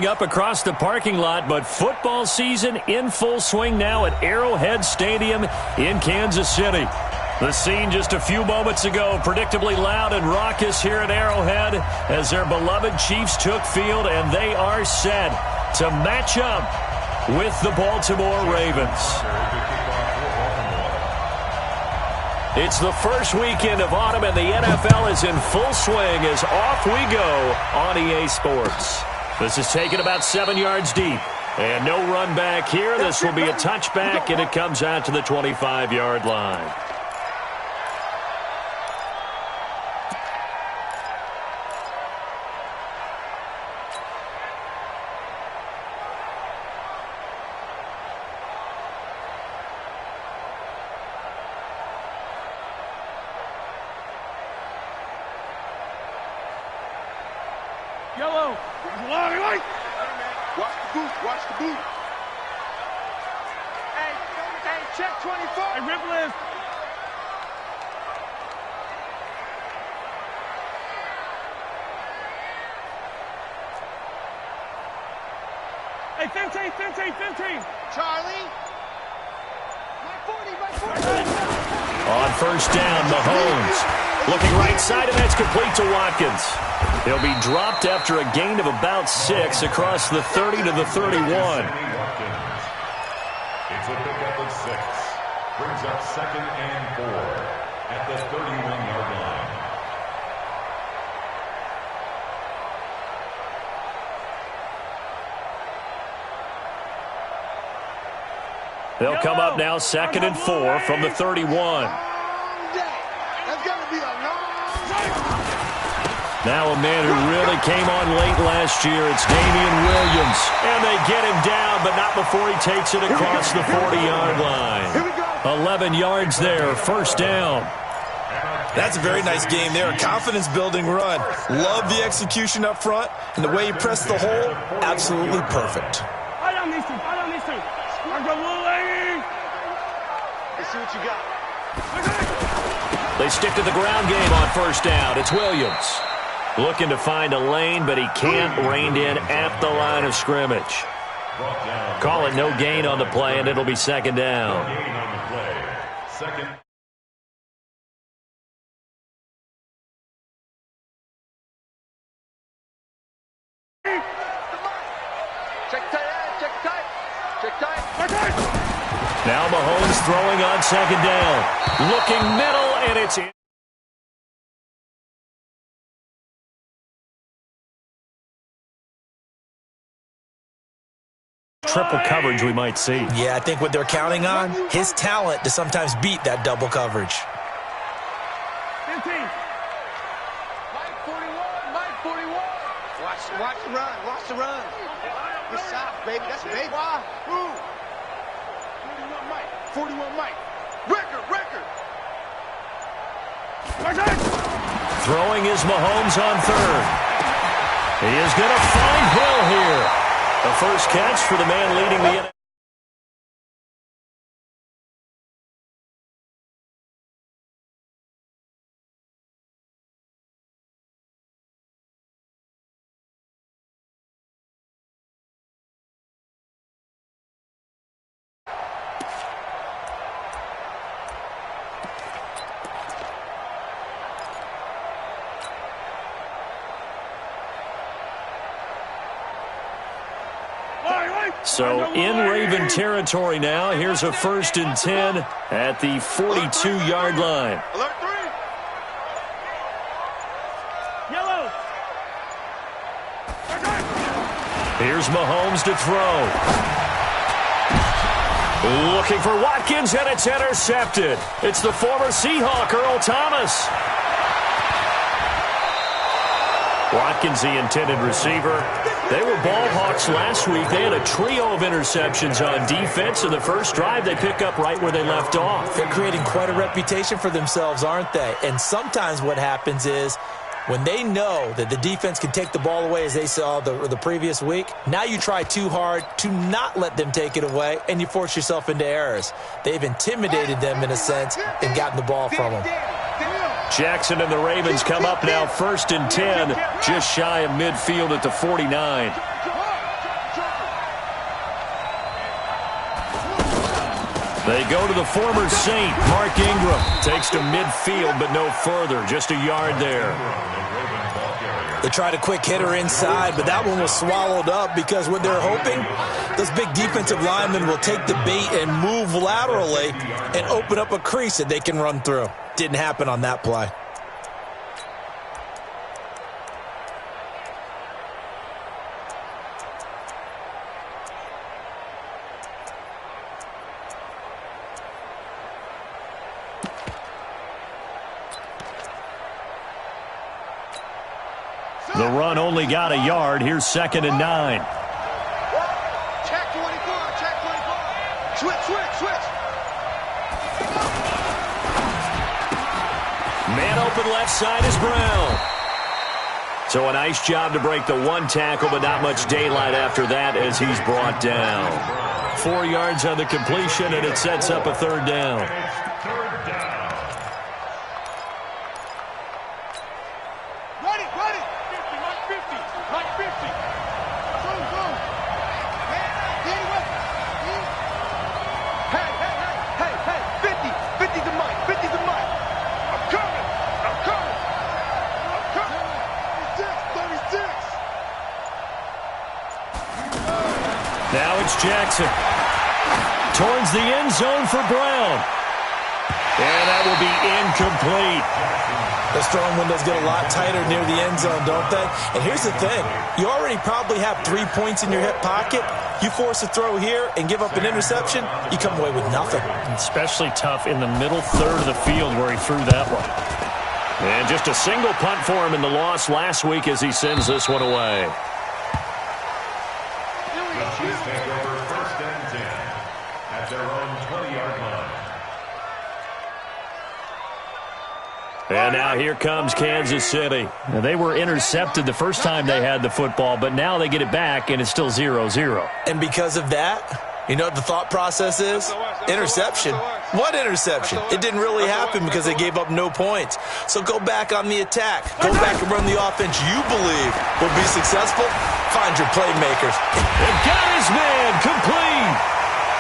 Up across the parking lot, but football season in full swing now at Arrowhead Stadium in Kansas City. The scene just a few moments ago, predictably loud and raucous here at Arrowhead as their beloved Chiefs took field, and they are set to match up with the Baltimore Ravens. It's the first weekend of autumn, and the NFL is in full swing as off we go on EA Sports. This is taken about 7 yards deep. And no run back here. This will be a touchback, and it comes out to the 25-yard line. Yellow. Watch the boot. Watch the boot. Hey, check 24. Hey, Ripple is. Hey, 15. Charlie. My 40. On first down, Mahomes. Looking right side, and that's complete to Watkins. He'll be dropped after a gain of about 6 across the 30 to the 31. It's a pickup of 6. Brings up 2nd and 4 at the 31-yard line. They'll come up now 2nd and 4 from the 31. Now a man who really came on late last year, it's Damian Williams. And they get him down, but not before he takes it across the 40-yard line. 11 yards there, first down. That's a very nice game there, a confidence-building run. Love the execution up front, and the way he pressed the hole, absolutely perfect. I don't need to. I'm going to lady. Let's see what you got. They stick to the ground game on first down. It's Williams. Looking to find a lane, but he can't. Reined in at the line of scrimmage. Call it no gain on the play, and it'll be second down. Check tight. Now Mahomes throwing on second down. Looking middle, and it's in. Triple coverage we might see. Yeah, I think what they're counting on, his talent to sometimes beat that double coverage. 15. Mike 41. Watch the run. Good shot, baby. That's baby. 41 Mike. Record. Throwing is Mahomes on third. He is going to find Hill here. The first catch for the man leading the... So in Raven territory now. Here's a 1st and 10 at the 42-yard line. Alert 3. Yellow. Here's Mahomes to throw. Looking for Watkins, and it's intercepted. It's the former Seahawk, Earl Thomas. Watkins, the intended receiver. They were ball hawks last week. They had a trio of interceptions on defense. In the first drive, they pick up right where they left off. They're creating quite a reputation for themselves, aren't they? And sometimes what happens is when they know that the defense can take the ball away, as they saw the previous week, now you try too hard to not let them take it away, and you force yourself into errors. They've intimidated them in a sense and gotten the ball from them. Jackson and the Ravens come up now 1st and 10, just shy of midfield at the 49. They go to the former Saint. Mark Ingram takes to midfield, but no further. Just a yard there. They tried a quick hitter inside, but that one was swallowed up because what they're hoping, those big defensive linemen will take the bait and move laterally and open up a crease that they can run through. Didn't happen on that play. The run only got a yard. Here's 2nd and 9. Check 24, check 24. Switch. Man open left side is Brown. So a nice job to break the one tackle, but not much daylight after that as he's brought down. 4 yards on the completion, and it sets up a 3rd down. Now it's Jackson. Towards the end zone for Brown. And that will be incomplete. Those throwing windows get a lot tighter near the end zone, don't they? And here's the thing. You already probably have 3 points in your hip pocket. You force a throw here and give up an interception, you come away with nothing. Especially tough in the middle third of the field where he threw that one. And just a single punt for him in the loss last week as he sends this one away. Chiefs take over 1st and 10 at their own 20-yard line. And now here comes Kansas City. Now, they were intercepted the first time they had the football, but now they get it back, and it's still 0-0. And because of that, you know what the thought process is? Interception. What interception? It didn't really happen because they gave up no points. So go back on the attack. Go back and run the offense you believe will be successful. Find your playmakers. And got his man complete.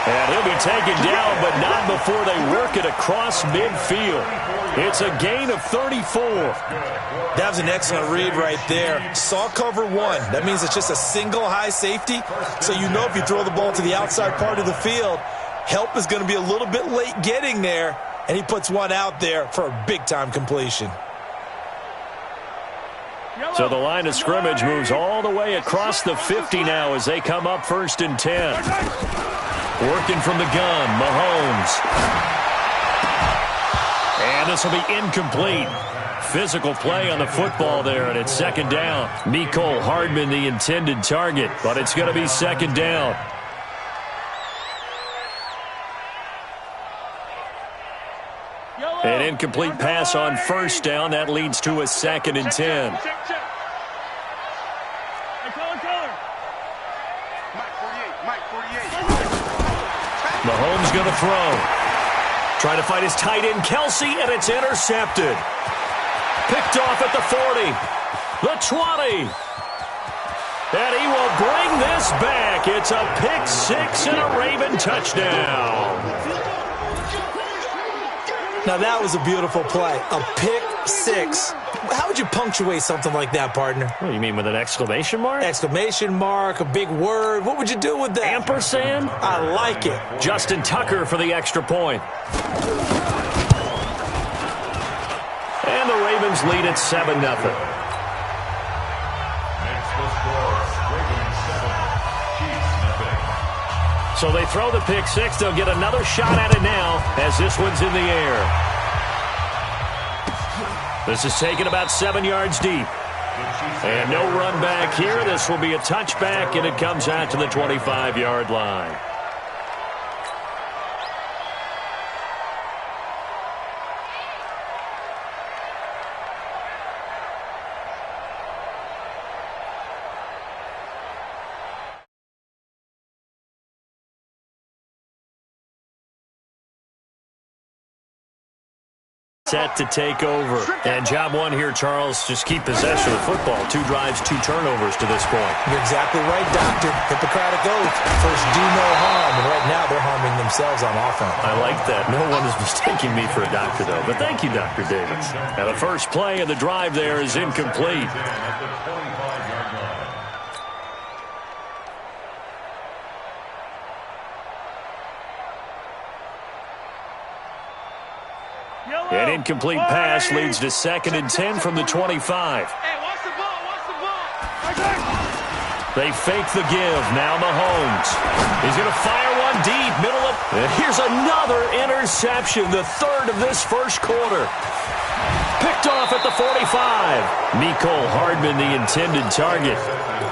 And he'll be taken down, but not before they work it across midfield. It's a gain of 34. That was an excellent read right there. Saw cover 1. That means it's just a single high safety. So you know if you throw the ball to the outside part of the field, help is going to be a little bit late getting there. And he puts one out there for a big-time completion. So the line of scrimmage moves all the way across the 50 now as they come up 1st and 10. Working from the gun, Mahomes. And this will be incomplete. Physical play on the football there, and it's 2nd down. Mecole Hardman the intended target, but it's going to be 2nd down. An incomplete pass on 1st down. That leads to a 2nd and 10. Mahomes going to throw. Trying to find his tight end, Kelsey, and it's intercepted. Picked off at the 40. The 20. And he will bring this back. It's a pick 6 and a Raven touchdown. Now, that was a beautiful play. A pick 6. How would you punctuate something like that, partner? What do you mean, with an exclamation mark? Exclamation mark, a big word. What would you do with that? Ampersand? I like it. Justin Tucker for the extra point. And the Ravens lead at 7-0. Next the score, Ravens 7, Chiefs 0. So they throw the pick 6. They'll get another shot at it now as this one's in the air. This is taken about 7 yards deep. And no run back here. This will be a touchback, and it comes out to the 25-yard line. Set to take over. And job one here, Charles, just keep possession of the football. 2 drives, 2 turnovers to this point. You're exactly right, Doctor. Hippocratic oath. First, do no harm. And right now, they're harming themselves on offense. I like that. No one is mistaking me for a doctor, though. But thank you, Dr. Davis. Now, the first play of the drive there is incomplete. An incomplete pass leads to 2nd and 10 from the 25. Hey, watch the ball, watch the ball. They fake the give. Now Mahomes. He's going to fire one deep. Middle of... And here's another interception, the 3rd of this first quarter. Picked off at the 45. Mecole Hardman, the intended target.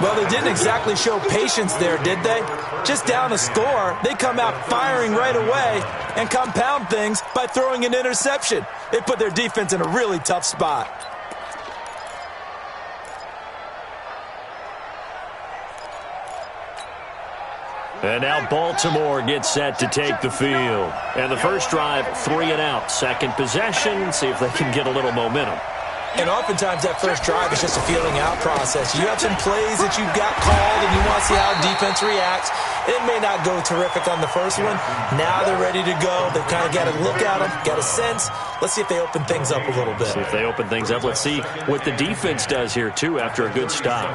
Well, they didn't exactly show patience there, did they? Just down a score, they come out firing right away and compound things by throwing an interception. They put their defense in a really tough spot. And now Baltimore gets set to take the field. And the first drive, 3 and out. Second possession, see if they can get a little momentum. And oftentimes that first drive is just a feeling out process. You have some plays that you've got called and you want to see how defense reacts. It may not go terrific on the first one. Now they're ready to go. They've kind of got a look at them, got a sense. Let's see if they open things up a little bit. See if they open things up. Let's see what the defense does here, too, after a good stop.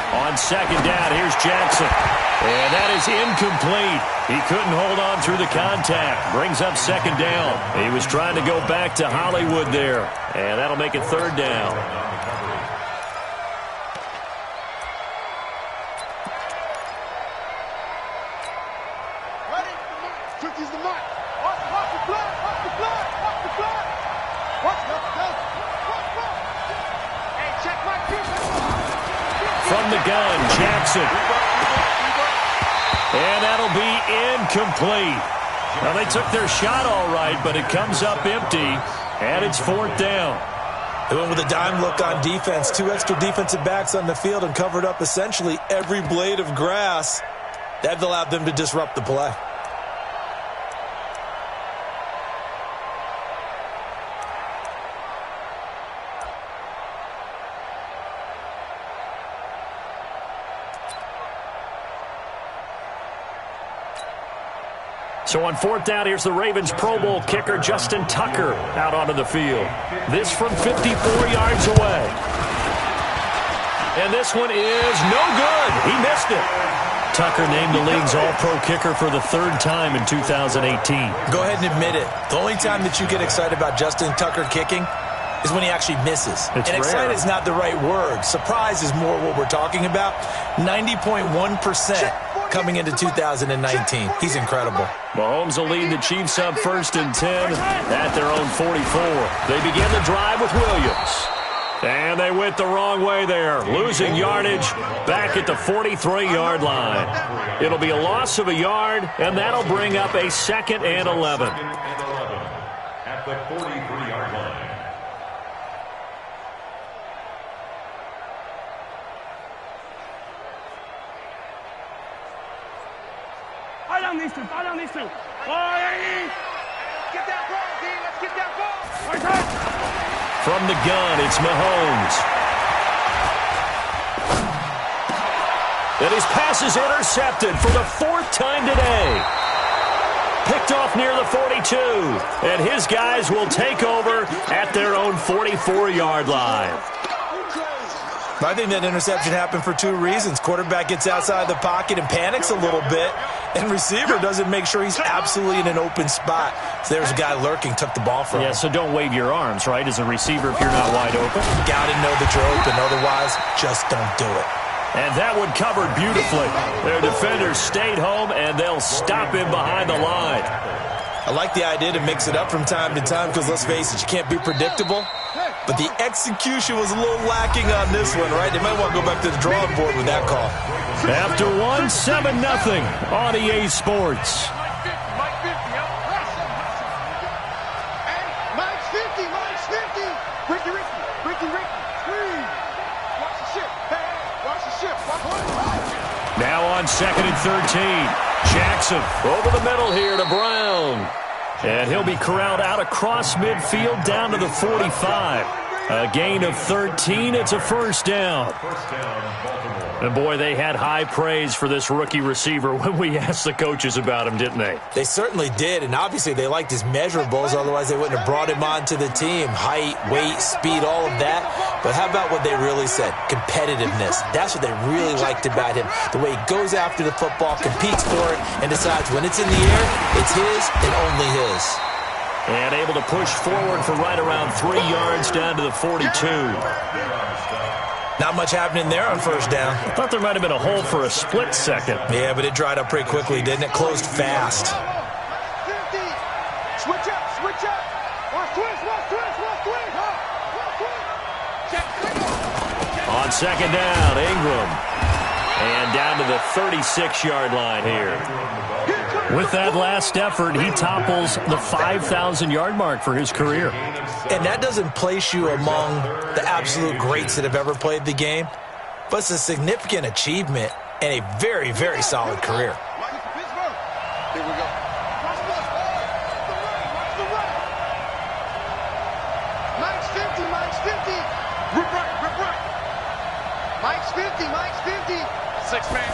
On second down, here's Jackson. And that is incomplete. He couldn't hold on through the contact. Brings up 2nd down. He was trying to go back to Hollywood there. And that'll make it 3rd down. From the gun, Jackson. And that'll be incomplete. Now, they took their shot all right, but it comes up empty, and it's 4th down. They went with a dime look on defense. 2 extra defensive backs on the field and covered up essentially every blade of grass. That allowed them to disrupt the play. So on 4th down, here's the Ravens Pro Bowl kicker, Justin Tucker, out onto the field. This from 54 yards away. And this one is no good. He missed it. Tucker named the league's all-pro kicker for the 3rd time in 2018. Go ahead and admit it. The only time that you get excited about Justin Tucker kicking is when he actually misses. It's and excited is not the right word. Surprise is more what we're talking about. 90.1% coming into 2019. He's incredible. Mahomes will lead the Chiefs up 1st and 10 at their own 44. They begin the drive with Williams. And they went the wrong way there, losing yardage back at the 43-yard line. It'll be a loss of a yard, and that'll bring up a 2nd and 11. At the 43-yard line. Fire on these two. Get that ball, D. Let's get that ball. From the gun, it's Mahomes. And his pass is intercepted for the 4th time today. Picked off near the 42. And his guys will take over at their own 44-yard line. I think that interception happened for 2 reasons. Quarterback gets outside the pocket and panics a little bit, and receiver doesn't make sure he's absolutely in an open spot. So there's a guy lurking, took the ball from him. Yeah, so don't wave your arms, right, as a receiver if you're not wide open. Got to know that you're open. Otherwise, just don't do it. And that one covered beautifully. Their defenders stayed home, and they'll stop him behind the line. I like the idea to mix it up from time to time because, let's face it, you can't be predictable. But the execution was a little lacking on this one, right? They might want to go back to the drawing board with that call. After 1-7-0 on EA Sports. Now on 2nd and 13. Jackson over the middle here to Brown. And he'll be corralled out across midfield down to the 45. A gain of 13. It's a first down. And, boy, they had high praise for this rookie receiver when we asked the coaches about him, didn't they? They certainly did, and obviously they liked his measurables. Otherwise, they wouldn't have brought him onto the team. Height, weight, speed, all of that. But how about what they really said? Competitiveness. That's what they really liked about him. The way he goes after the football, competes for it, and decides when it's in the air, it's his and only his. And able to push forward for right around 3 yards down to the 42. Not much happening there on first down. I thought there might have been a hole for a split second. Yeah, but it dried up pretty quickly, didn't it? Closed fast. 50. Switch up, switch up. Watch twist, watch twist, watch twist. On second down, Ingram. And down to the 36-yard line here. With that last effort, he topples the 5,000-yard mark for his career. And that doesn't place you among the absolute greats that have ever played the game, but it's a significant achievement and a very, very solid career. Here we go. Mike's 50, Mike's 50. Rip right. Mike's 50, Mike's 50. 6-man.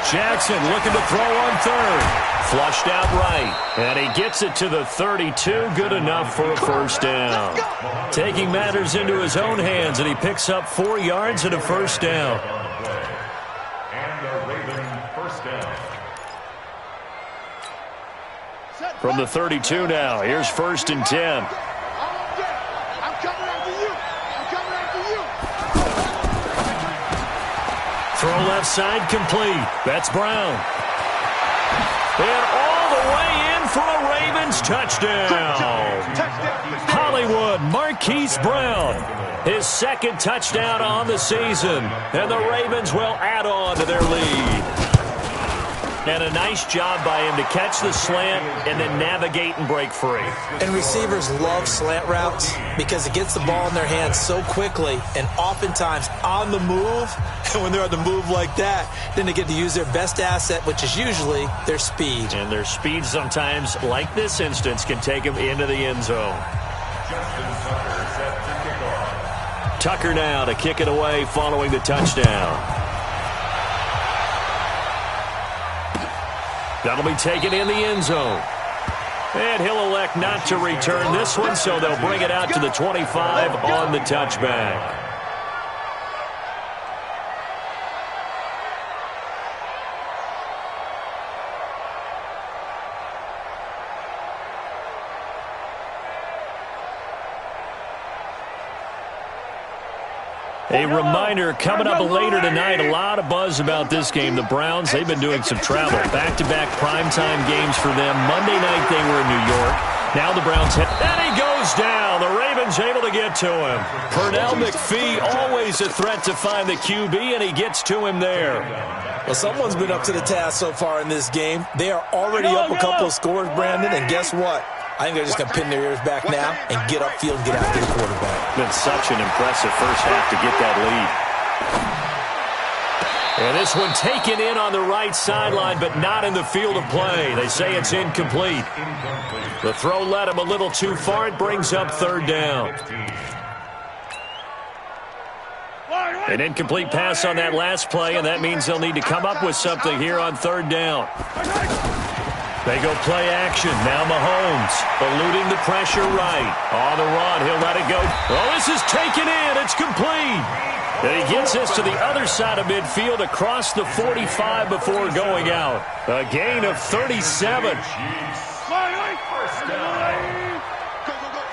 Jackson looking to throw on third. Flushed out right. And he gets it to the 32. Good enough for a first down. Taking matters into his own hands, and he picks up 4 yards and a first down. And the Raven first down. From the 32 now, here's 1st and 10. I'm coming after you. I'm coming after you. Throw left side complete. That's Brown. And all the way in for a Ravens touchdown. Hollywood Marquise Brown. His 2nd touchdown on the season. And the Ravens will add on to their lead. And a nice job by him to catch the slant and then navigate and break free. And receivers love slant routes because it gets the ball in their hands so quickly and oftentimes on the move. And when they're on the move like that, then they get to use their best asset, which is usually their speed. And their speed sometimes, like this instance, can take them into the end zone. Justin Tucker set to kick off. Tucker now to kick it away following the touchdown. That'll be taken in the end zone. And he'll elect not to return this one, so they'll bring it out to the 25 on the touchback. A reminder, coming up later tonight, a lot of buzz about this game. The Browns, they've been doing some travel. Back-to-back primetime games for them. Monday night they were in New York. Now the Browns hit. And he goes down. The Ravens able to get to him. Pernell McPhee, always a threat to find the QB, and he gets to him there. Well, someone's been up to the task so far in this game. They are already up a couple of scores, Brandon, and guess what? I think they're just going to pin their ears back now and get upfield and get after the quarterback. Been such an impressive first half to get that lead. And this one taken in on the right sideline, but not in the field of play. They say it's incomplete. The throw led him a little too far. It brings up 3rd down. An incomplete pass on that last play, and that means they'll need to come up with something here on 3rd down. They go play action. Now Mahomes eluding the pressure right. On the run. He'll let it go. Oh, this is taken in. It's complete. And he gets this to the other side of midfield across the 45 before going out. A gain of 37.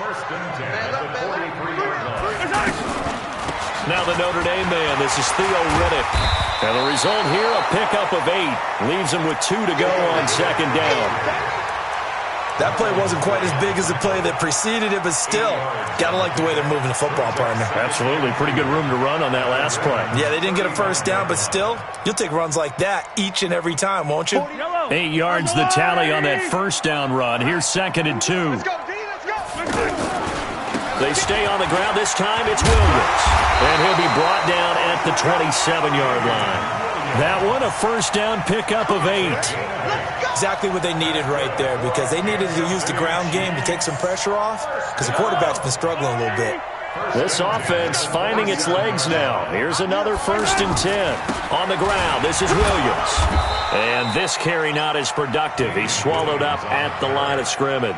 First and 10 at the 43-yard line. Now the Notre Dame man. This is Theo Riddick. And the result here, a pickup of 8. Leaves him with 2 to go on 2nd down. That play wasn't quite as big as the play that preceded it, but still, got to like the way they're moving the football, partner. Absolutely. Pretty good room to run on that last play. Yeah, they didn't get a first down, but still, you'll take runs like that each and every time, won't you? 8 yards the tally on that first down run. Here's 2nd and 2. They stay on the ground. This time it's Williams. And he'll be brought down at the 27-yard line. That one, a first down pickup of 8. Exactly what they needed right there, because they needed to use the ground game to take some pressure off, because the quarterback's been struggling a little bit. This offense finding its legs now. Here's another 1st and 10. On the ground, this is Williams. And this carry not as productive. He's swallowed up at the line of scrimmage.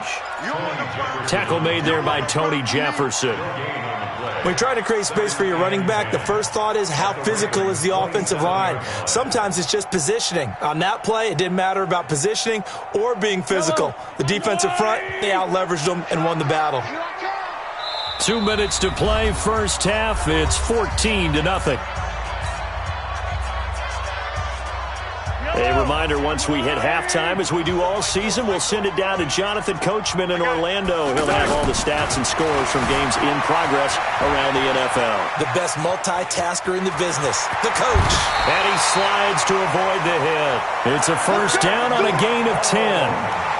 Tackle made there by Tony Jefferson. When you're trying to create space for your running back, the first thought is how physical is the offensive line. Sometimes it's just positioning. On that play, it didn't matter about positioning or being physical. The defensive front, they out-leveraged them and won the battle. 2 minutes to play, first half. It's 14-0. A reminder, once we hit halftime, as we do all season, we'll send it down to Jonathan Coachman in Orlando. He'll have all the stats and scores from games in progress around the NFL. The best multitasker in the business, the coach. And he slides to avoid the hit. It's a first down on a gain of 10.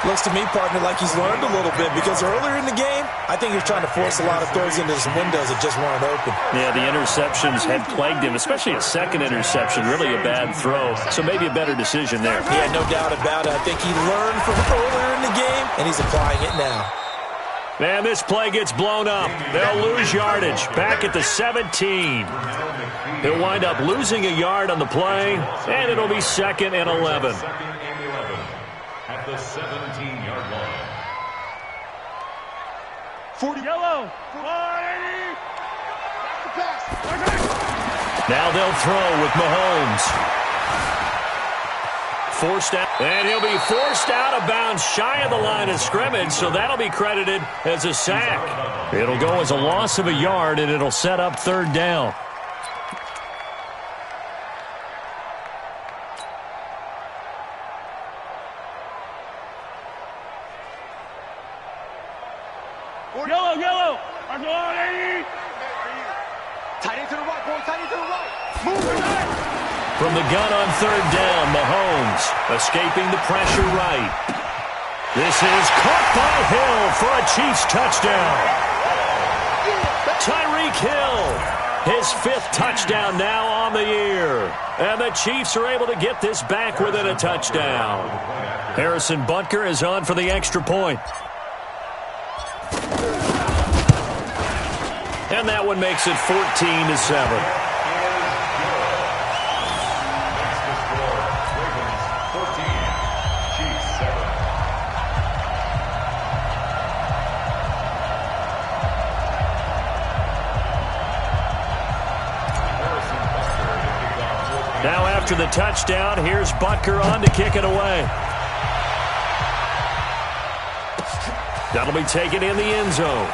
Looks to me, partner, like he's learned a little bit, because earlier in the game, I think he was trying to force a lot of throws into some windows that just weren't open. Yeah, the interceptions had plagued him, especially a second interception, really a bad throw. So maybe a better decision there. Yeah, no doubt about it. I think he learned from earlier in the game, and he's applying it now. And this play gets blown up. They'll lose yardage. Back at the 17. He'll wind up losing a yard on the play, and it'll be 2nd and 11. At the 17-yard line. 40. Yellow. Now they'll throw with Mahomes. Forced out, and he'll be forced out of bounds shy of the line of scrimmage, so that'll be credited as a sack. It'll go as a loss of a yard, and it'll set up 3rd down. Yellow. Tight end to the right, boy. Tight end to the right. Move it. From the gun on 3rd down, Mahomes escaping the pressure right. This is caught by Hill for a Chiefs touchdown. Tyreek Hill, his 5th touchdown now on the year. And the Chiefs are able to get this back within a touchdown. Harrison Butker is on for the extra point. And that one makes it 14-7. Now after the touchdown, here's Butker on to kick it away. That'll be taken in the end zone.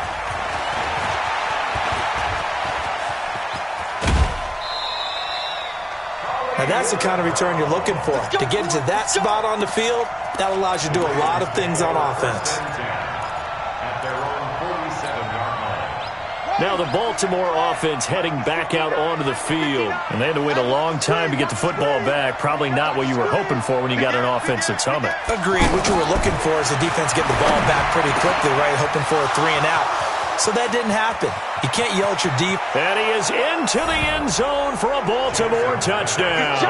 Now that's the kind of return you're looking for. To get into that spot on the field, that allows you to do a lot of things on offense. Now the Baltimore offense heading back out onto the field. And they had to wait a long time to get the football back. Probably not what you were hoping for when you got an offense that's humming. Agreed. What you were looking for is the defense getting the ball back pretty quickly, right? Hoping for a 3 and out. So that didn't happen. You can't yell at your deep. And he is into the end zone for a Baltimore touchdown.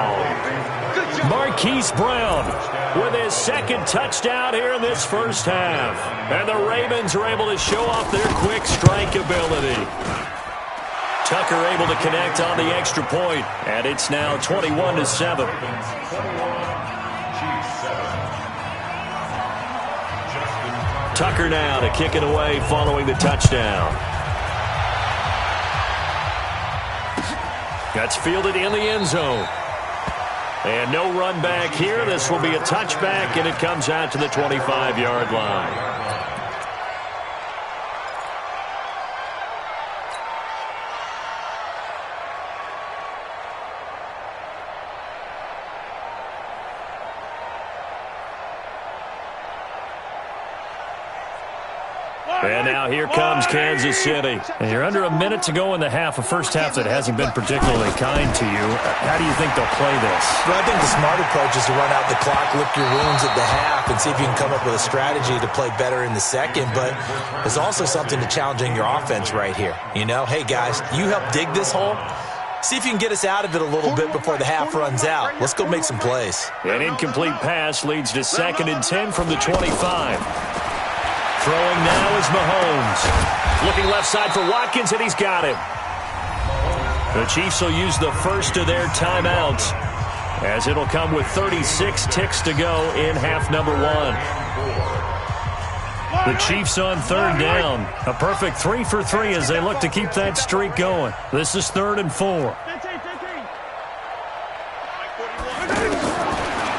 Marquise Brown with his 2nd touchdown here in this first half. And the Ravens are able to show off their quick strike ability. Tucker able to connect on the extra point. And it's now 21-7. Tucker now to kick it away following the touchdown. That's fielded in the end zone. And no run back here. This will be a touchback, and it comes out to the 25-yard line. And now here comes Kansas City. And you're under a minute to go in the half, a first half that hasn't been particularly kind to you. How do you think they'll play this? Well, I think the smart approach is to run out the clock, lick your wounds at the half, and see if you can come up with a strategy to play better in the second. But there's also something to challenging your offense right here. You know, hey, guys, you help dig this hole. See if you can get us out of it a little bit before the half runs out. Let's go make some plays. An incomplete pass leads to 2nd and 10 from the 25. Throwing now is Mahomes. Looking left side for Watkins, and he's got him. The Chiefs will use the first of their timeouts, as it'll come with 36 ticks to go in half number 1. The Chiefs on 3rd down. A perfect 3 for 3 as they look to keep that streak going. This is 3rd and 4.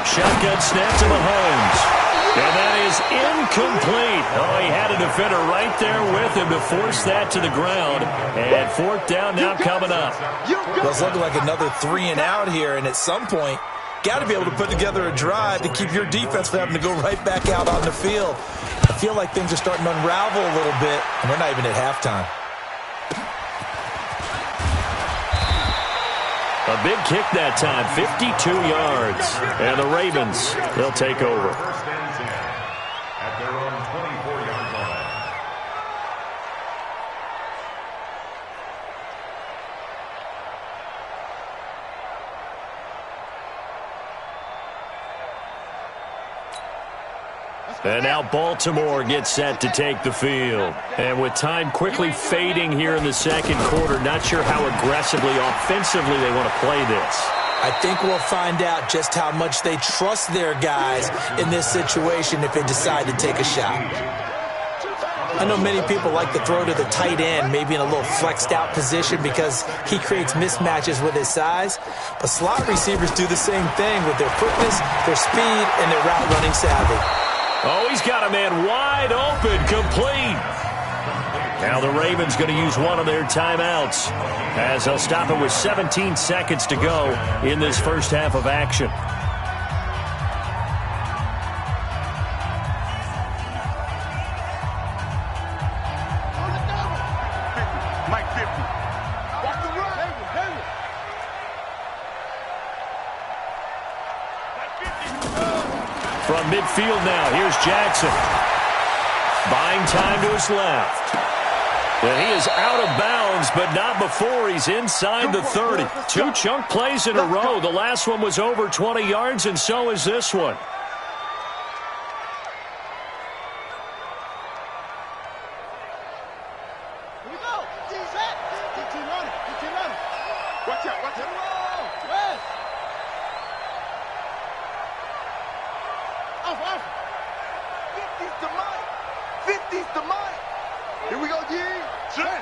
Shotgun snap to Mahomes. And that is incomplete. Oh, he had a defender right there with him to force that to the ground. And 4th down now coming up. Well, it's looking like another 3 and out here, and at some point, got to be able to put together a drive to keep your defense from having to go right back out on the field. I feel like things are starting to unravel a little bit, and we're not even at halftime. A big kick that time, 52 yards. And the Ravens, they'll take over. First and 10 at their own 24-yard line. And now Baltimore gets set to take the field. And with time quickly fading here in the 2nd quarter, not sure how aggressively, offensively they want to play this. I think we'll find out just how much they trust their guys in this situation if they decide to take a shot. I know many people like to throw to the tight end, maybe in a little flexed out position because he creates mismatches with his size. But slot receivers do the same thing with their quickness, their speed, and their route running savvy. Oh, he's got a man wide open, complete. Now the Ravens going to use one of their timeouts as they'll stop it with 17 seconds to go in this first half of action. Mike 50. Watch the run. From midfield now, here's Jackson. Buying time to his left. And he is out of bounds, but not before he's inside the 30. 2 chunk plays in a row. The last one was over 20 yards, and so is this one. Here we go. Keep running. Watch out. Off. 50's to Mike. Here we go, G. Sure.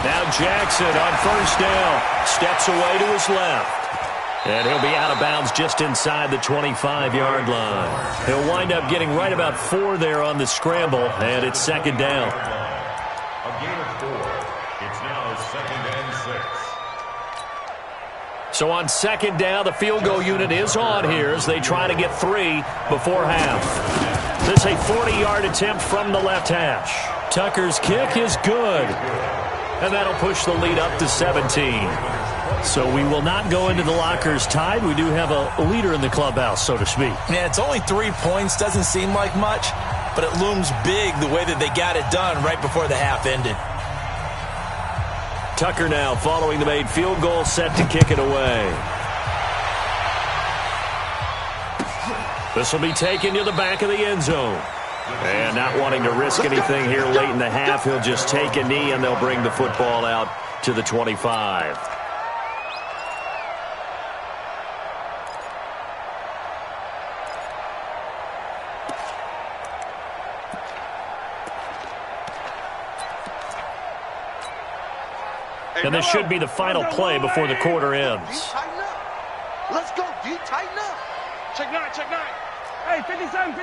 Now Jackson on 1st down. Steps away to his left. And he'll be out of bounds just inside the 25-yard line. He'll wind up getting right about 4 there on the scramble, and it's 2nd down. A gain of 4. It's now 2nd and 6. So on 2nd down, the field goal unit is on here as they try to get 3 before half. This is a 40-yard attempt from the left hash. Tucker's kick is good. And that'll push the lead up to 17. So we will not go into the lockers tied. We do have a leader in the clubhouse, so to speak. Yeah, it's only 3 points. Doesn't seem like much, but it looms big the way that they got it done right before the half ended. Tucker now following the made field goal, set to kick it away. This will be taken to the back of the end zone. And not wanting to risk anything here late in the half, he'll just take a knee and they'll bring the football out to the 25. And this should be the final play before the quarter ends. Let's go, D. Tighten up. Check 9. Hey, 57.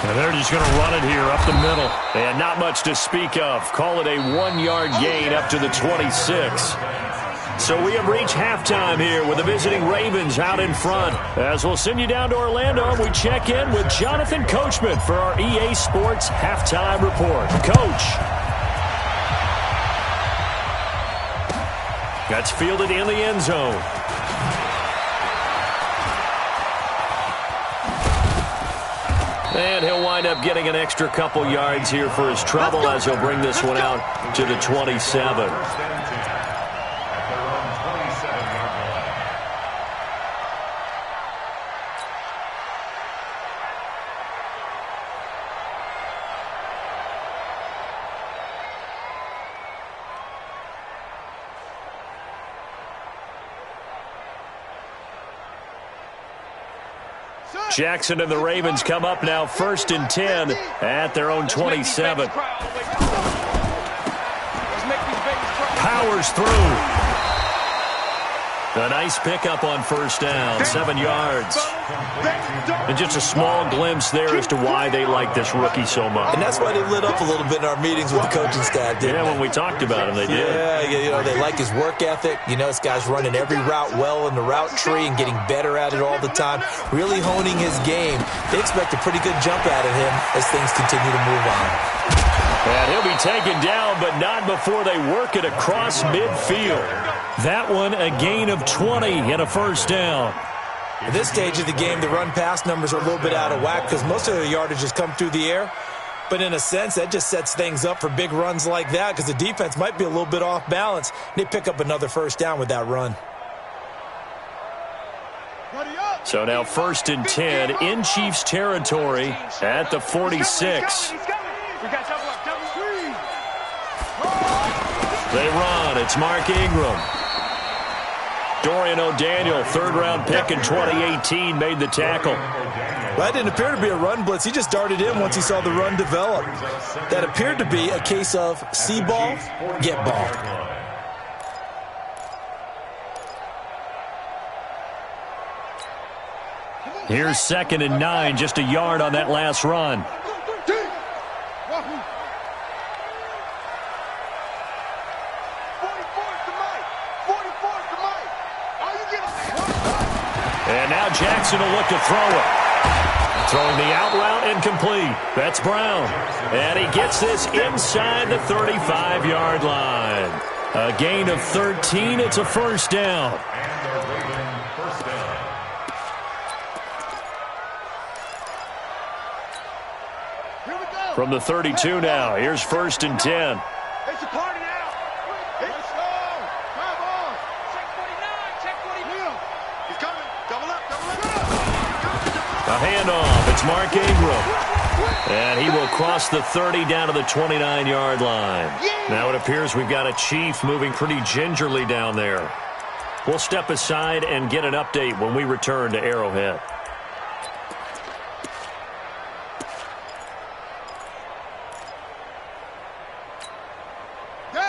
And they're just going to run it here up the middle. And not much to speak of. Call it a 1-yard gain up to the 26. So we have reached halftime here with the visiting Ravens out in front. As we'll send you down to Orlando, and we check in with Jonathan Coachman for our EA Sports Halftime Report. Coach. That's fielded in the end zone. And he'll wind up getting an extra couple yards here for his trouble as he'll bring this one out to the 27. Jackson and the Ravens come up now 1st and 10 at their own 27. Powers through. A nice pickup on 1st down, 7 yards. And just a small glimpse there as to why they like this rookie so much. And that's why they lit up a little bit in our meetings with the coaching staff, didn't they? When we talked about him, they did. Yeah, they like his work ethic. This guy's running every route well in the route tree and getting better at it all the time, really honing his game. They expect a pretty good jump out of him as things continue to move on. And he'll be taken down, but not before they work it across midfield. That one, a gain of 20 and a 1st down. At this stage of the game, the run-pass numbers are a little bit out of whack because most of the yardage has come through the air. But in a sense, that just sets things up for big runs like that because the defense might be a little bit off balance. They pick up another 1st down with that run. So now 1st and 10 in Chiefs territory at the 46. They run. It's Mark Ingram. Dorian O'Daniel, 3rd-round pick in 2018, made the tackle. Well, that didn't appear to be a run blitz. He just darted in once he saw the run develop. That appeared to be a case of see ball, get ball. Here's 2nd and 9, just a yard on that last run. And now Jackson will look to throw it. Throwing the out route incomplete. That's Brown. And he gets this inside the 35-yard line. A gain of 13. It's a 1st down. From the 32 now. Here's 1st and 10. It's a party now. Let's go. Come on. Check 49. Check 49. He's coming. Double up. A handoff. It's Mark Ingram. And he will cross the 30 down to the 29-yard line. Now it appears we've got a Chief moving pretty gingerly down there. We'll step aside and get an update when we return to Arrowhead.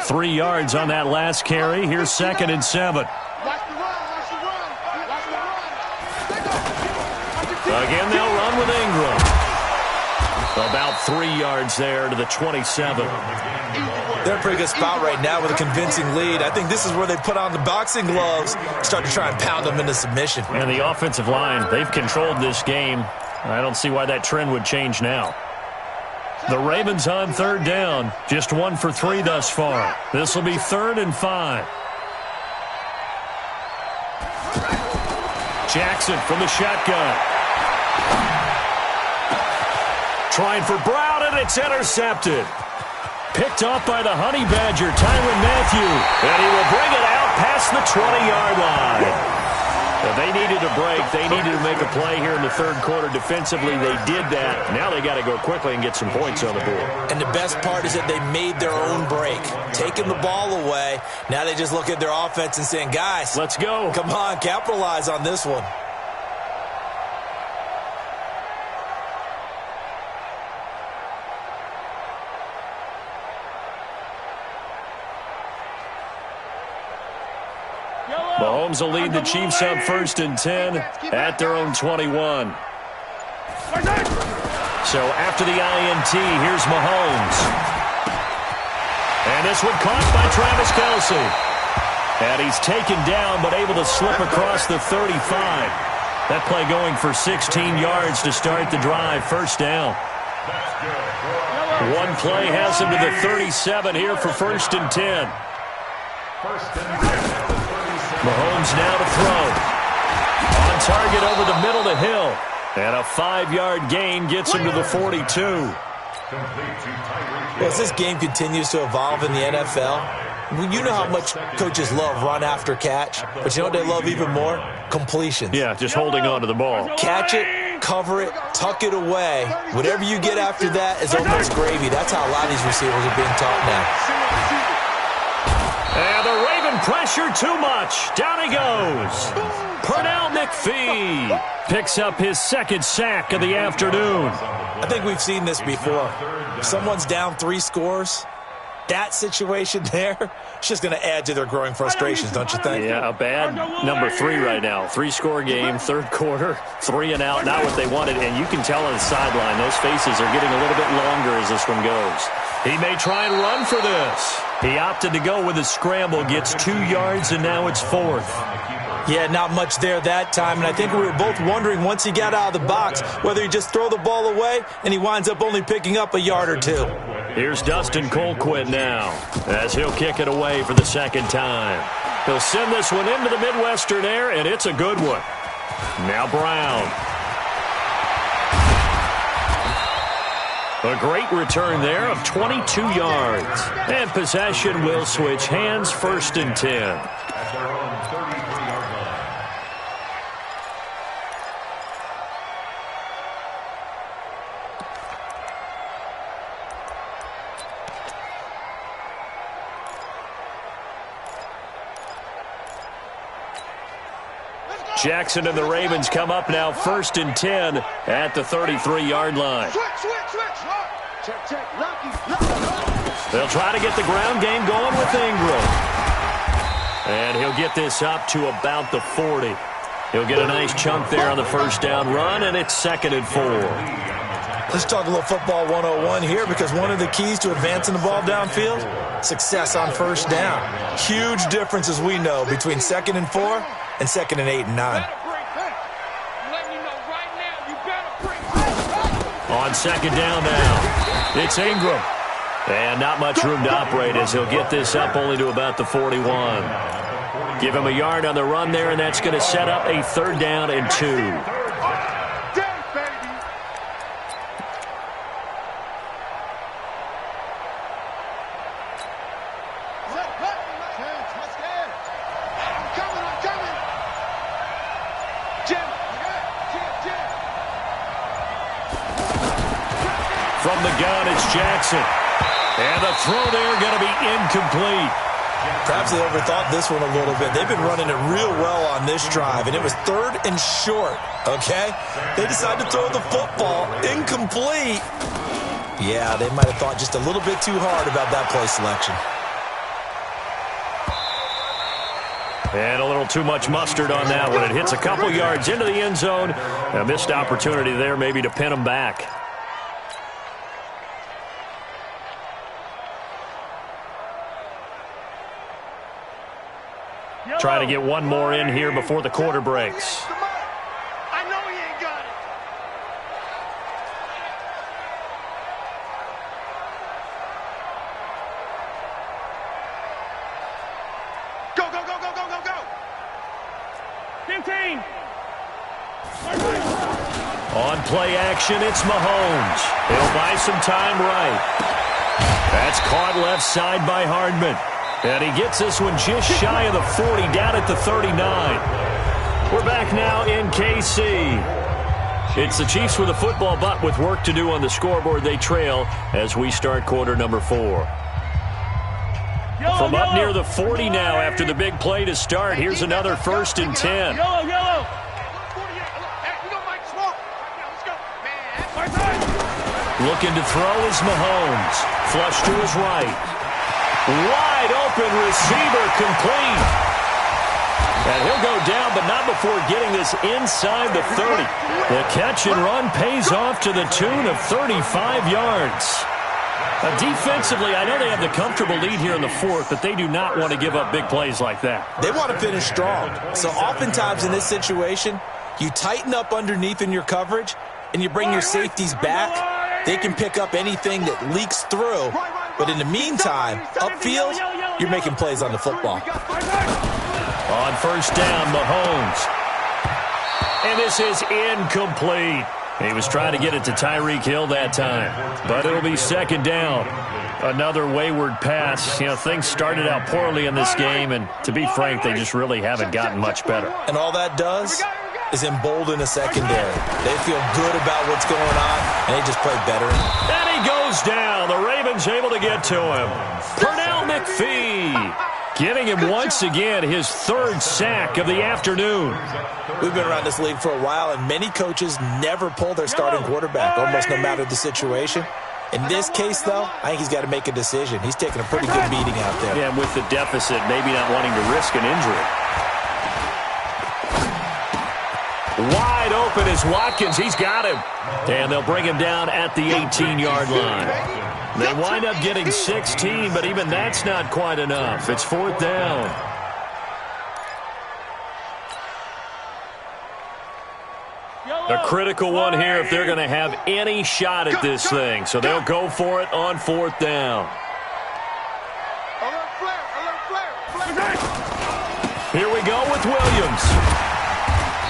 Three yards on that last carry. Here's 2nd and 7. Again, they'll run with Ingram. About 3 yards there to the 27. They're in a pretty good spot right now with a convincing lead. I think this is where they put on the boxing gloves, start to try and pound them into submission. And the offensive line, they've controlled this game. I don't see why that trend would change now. The Ravens on 3rd down. Just 1 for 3 thus far. This will be 3rd and 5. Jackson from the shotgun. Trying for Brown, and it's intercepted. Picked off by the Honey Badger, Tyrann Mathieu. And he will bring it out past the 20-yard line. They needed a break. They needed to make a play here in the 3rd quarter. Defensively, they did that. Now they got to go quickly and get some points on the board. And the best part is that they made their own break. Taking the ball away. Now they just look at their offense and saying, guys, let's go. Come on, capitalize on this one. Mahomes will lead the Chiefs up 1st and 10 at their own 21. So after the INT, here's Mahomes. And this one caught by Travis Kelce. And he's taken down but able to slip across the 35. That play going for 16 yards to start the drive. 1st down. One play has him to the 37 here for 1st and 10. Mahomes now to throw. On target over the middle to Hill. And a 5-yard gain gets him to the 42. Well, as this game continues to evolve in the NFL, you know how much coaches love run after catch, but you know what they love even more? Completions. Yeah, just holding on to the ball. Catch it, cover it, tuck it away. Whatever you get after that is almost gravy. That's how a lot of these receivers are being taught now. And the Raven pressure too much. Down he goes. Pernell McPhee picks up his second sack of the afternoon. I think we've seen this before. If someone's down 3 scores, that situation there, it's just going to add to their growing frustrations, don't you think? Yeah, a bad number 3 right now. 3-score game, third quarter, 3 and out, not what they wanted. And you can tell on the sideline, those faces are getting a little bit longer as this one goes. He may try and run for this. He opted to go with a scramble, gets 2 yards, and now it's 4th. Yeah, not much there that time, and I think we were both wondering once he got out of the box whether he just throw the ball away and he winds up only picking up a yard or 2. Here's Dustin Colquitt now as he'll kick it away for the second time. He'll send this one into the Midwestern air, and it's a good one. Now Brown. A great return there of 22 yards. And possession will switch hands, 1st and 10. At their own 33-yard line. Jackson and the Ravens come up now 1st and 10 at the 33-yard line. They'll try to get the ground game going with Ingram. And he'll get this up to about the 40. He'll get a nice chunk there on the first down run, and it's 2nd and 4. Let's talk a little football 101 here, because one of the keys to advancing the ball downfield, success on first down. Huge difference, as we know, between 2nd and 4 and 2nd and 8 and 9. On 2nd down now, it's Ingram. And not much room to operate as he'll get this up only to about the 41. Give him a yard on the run there, and that's going to set up a 3rd down and 2. From the gun, it's Jackson. And the throw there going to be incomplete. Perhaps they overthought this one a little bit. They've been running it real well on this drive, and it was 3rd and short, okay? They decided to throw the football incomplete. Yeah, they might have thought just a little bit too hard about that play selection. And a little too much mustard on that one. It hits a couple yards into the end zone. A missed opportunity there maybe to pin them back. Try to get one more in here before the quarter breaks. I know he ain't got it. Go, go, go, go, go, go, go. 15. On play action, it's Mahomes. He'll buy some time right. That's caught left side by Hardman. And he gets this one just shy of the 40, down at the 39. We're back now in KC. It's the Chiefs with a football, but with work to do on the scoreboard, they trail as we start quarter number 4. From up near the 40 now after the big play to start, here's another 1st and 10. Looking to throw is Mahomes. Flush to his right. Wide open receiver, complete. And he'll go down, but not before getting this inside the 30. The catch and run pays off to the tune of 35 yards. Defensively, I know they have the comfortable lead here in the 4th, but they do not want to give up big plays like that. They want to finish strong. So oftentimes in this situation, you tighten up underneath in your coverage, and you bring your safeties back. They can pick up anything that leaks through. But in the meantime, upfield, you're making plays on the football. On first down, Mahomes. And this is incomplete. He was trying to get it to Tyreek Hill that time, but it'll be second down. Another wayward pass. You know, things started out poorly in this game, and to be frank, they just really haven't gotten much better. And all that does is embolden a secondary. They feel good about what's going on, and they just play better. And he goes down. The Ravens able to get to him. Pernell McPhee giving him once again his third sack of the afternoon. We've been around this league for a while, and many coaches never pull their starting quarterback, almost no matter the situation. In this case, though, I think he's got to make a decision. He's taking a pretty good beating out there. Yeah, and with the deficit, maybe not wanting to risk an injury. Wide open is Watkins. He's got him. And they'll bring him down at the 18-yard line. They wind up getting 16, but even that's not quite enough. It's fourth down. A critical one here if they're going to have any shot at this thing. So they'll go for it on fourth down. Here we go with Williams.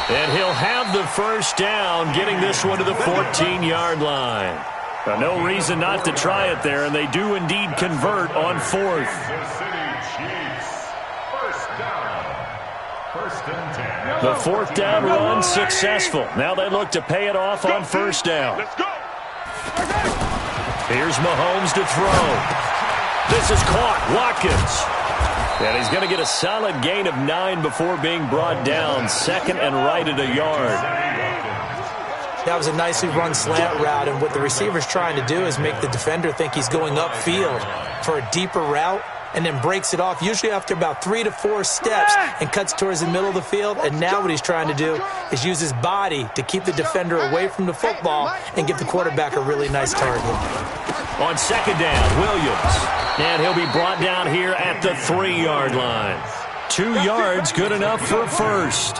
And he'll have the first down, getting this one to the 14-yard line. Now, no reason not to try it there, and they do indeed convert on fourth. The fourth down run successful. Now they look to pay it off on first down. Here's Mahomes to throw. This is caught. Watkins. And he's going to get a solid gain of 9 before being brought down. Second and right at a yard. That was a nicely run slant route, and what the receiver's trying to do is make the defender think he's going upfield for a deeper route, and then breaks it off, usually after about 3 to 4 steps, and cuts towards the middle of the field. And now what he's trying to do is use his body to keep the defender away from the football and give the quarterback a really nice target. On second down, Williams. And he'll be brought down here at the 3-yard line. 2 yards, good enough for a first.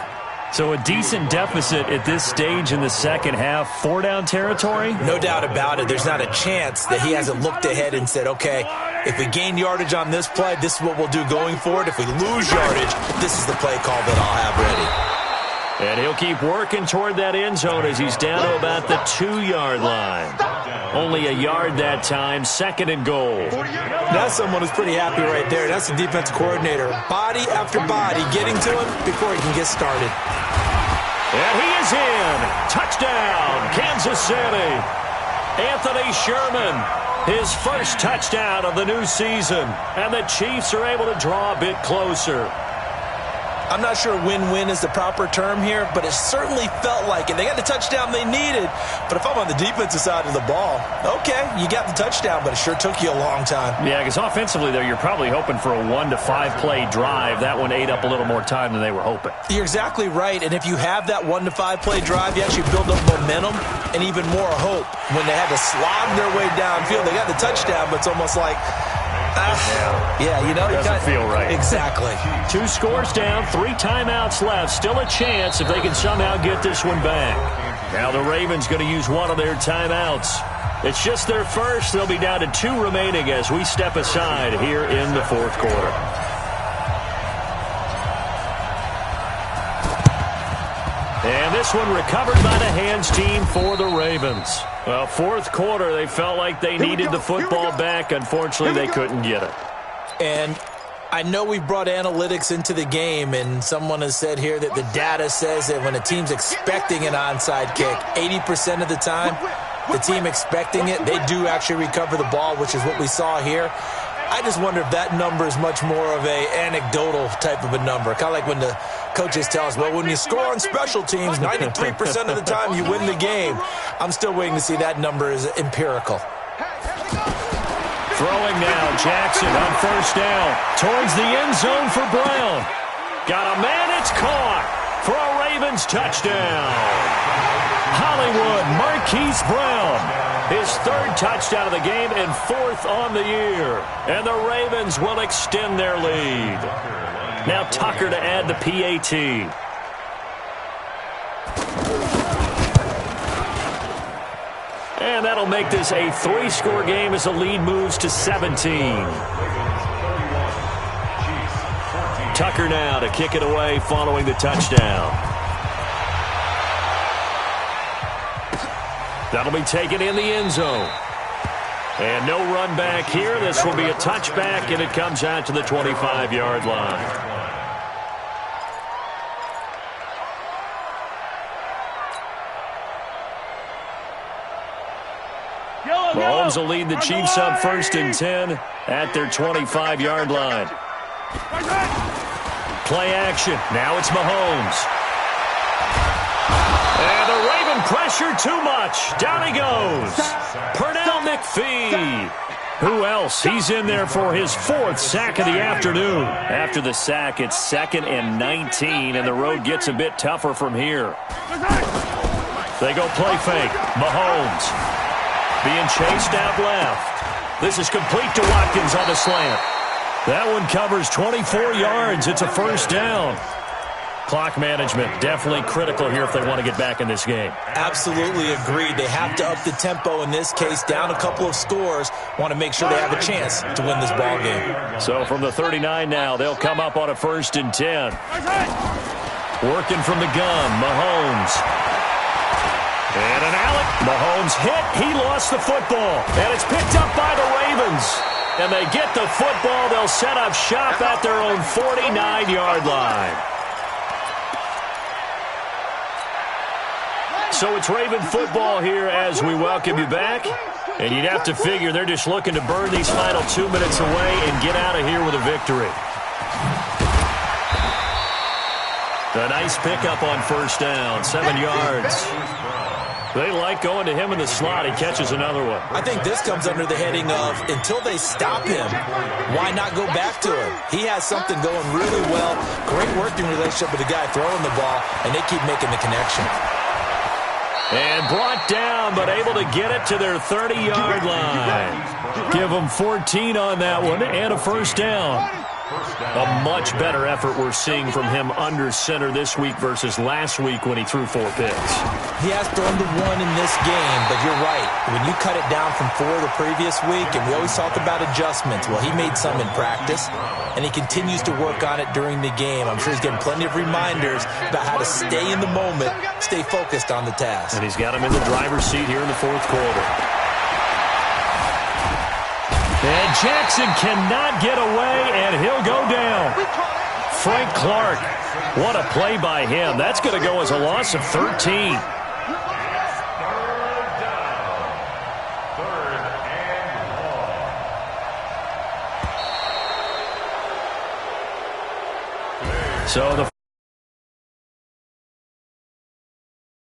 So a decent deficit at this stage in the second half. 4-down territory? No doubt about it. There's not a chance that he hasn't looked ahead and said, okay, if we gain yardage on this play, this is what we'll do going forward. If we lose yardage, this is the play call that I'll have ready. And he'll keep working toward that end zone as he's down to about the 2-yard line. Only a yard that time, second and goal. That's someone who's pretty happy right there. That's the defense coordinator. Body after body getting to him before he can get started. And he is in. Touchdown, Kansas City. Anthony Sherman, his first touchdown of the new season. And the Chiefs are able to draw a bit closer. I'm not sure win-win is the proper term here, but it certainly felt like it. They got the touchdown they needed, but if I'm on the defensive side of the ball, okay, you got the touchdown, but it sure took you a long time. Yeah, because offensively there, you're probably hoping for a 1 to 5 play drive. That one ate up a little more time than they were hoping. You're exactly right, and if you have that 1 to 5 play drive, you actually build up momentum and even more hope. When they had to slog their way downfield, they got the touchdown, but it's almost like, yeah, you know, it doesn't feel right. Exactly. 2 scores down, 3 timeouts left. Still a chance if they can somehow get this one back. Now the Ravens going to use one of their timeouts. It's just their first. They'll be down to 2 remaining as we step aside here in the fourth quarter. And this one recovered by the hands team for the Ravens. Well, fourth quarter, they felt like they needed the football back. Unfortunately, they couldn't get it. And I know we brought analytics into the game, and someone has said here that the data says that when a team's expecting an onside kick, 80% of the time, the team expecting it, they do actually recover the ball, which is what we saw here. I just wonder if that number is much more of a anecdotal type of a number. Kind of like when the coaches tell us, well, when you score on special teams, 93% of the time you win the game. I'm still waiting to see that number is empirical. Throwing now, Jackson on first down towards the end zone for Brown. Got a man, it's caught for a Ravens touchdown. Hollywood Marquise Brown, his 3rd touchdown of the game and 4th on the year. And the Ravens will extend their lead. Now Tucker to add the PAT. And that'll make this a 3-score game as the lead moves to 17. Tucker now to kick it away following the touchdown. That'll be taken in the end zone. And no run back here. This will be a touchback, and it comes out to the 25-yard line. Mahomes will lead the Chiefs up 1st and 10 at their 25-yard line. Play action. Now it's Mahomes. And the Raven pressure too much. Down he goes. Pernell McPhee. Who else? He's in there for his 4th sack of the afternoon. After the sack, it's 2nd and 19, and the road gets a bit tougher from here. They go play fake. Mahomes being chased out left. This is complete to Watkins on the slant. That one covers 24 yards. It's a 1st down. Clock management definitely critical here if they want to get back in this game. Absolutely agreed. They have to up the tempo in this case, down a couple of scores. Want to make sure they have a chance to win this ball game. So from the 39 now, they'll come up on a 1st and 10. Working from the gun, Mahomes. And an Alec. Mahomes hit. He lost the football. And it's picked up by the Ravens. And they get the football. They'll set up shop at their own 49-yard line. So it's Raven football here as we welcome you back. And you'd have to figure they're just looking to burn these final 2 minutes away and get out of here with a victory. A nice pickup on 1st down, 7 yards. They like going to him in the slot. He catches another one. I think this comes under the heading of until they stop him, why not go back to him? He has something going really well. Great working relationship with the guy throwing the ball, and they keep making the connection. And brought down, but able to get it to their 30-yard line. Give them 14 on that one and a 1st down. A much better effort we're seeing from him under center this week versus last week when he threw 4 picks. He has thrown to 1 in this game, but you're right. When you cut it down from 4 the previous week, and we always talk about adjustments, well, he made some in practice, and he continues to work on it during the game. I'm sure he's getting plenty of reminders about how to stay in the moment, stay focused on the task. And he's got him in the driver's seat here in the 4th quarter. And Jackson cannot get away, and he'll go down. Frank Clark, what a play by him. That's going to go as a loss of 13. So the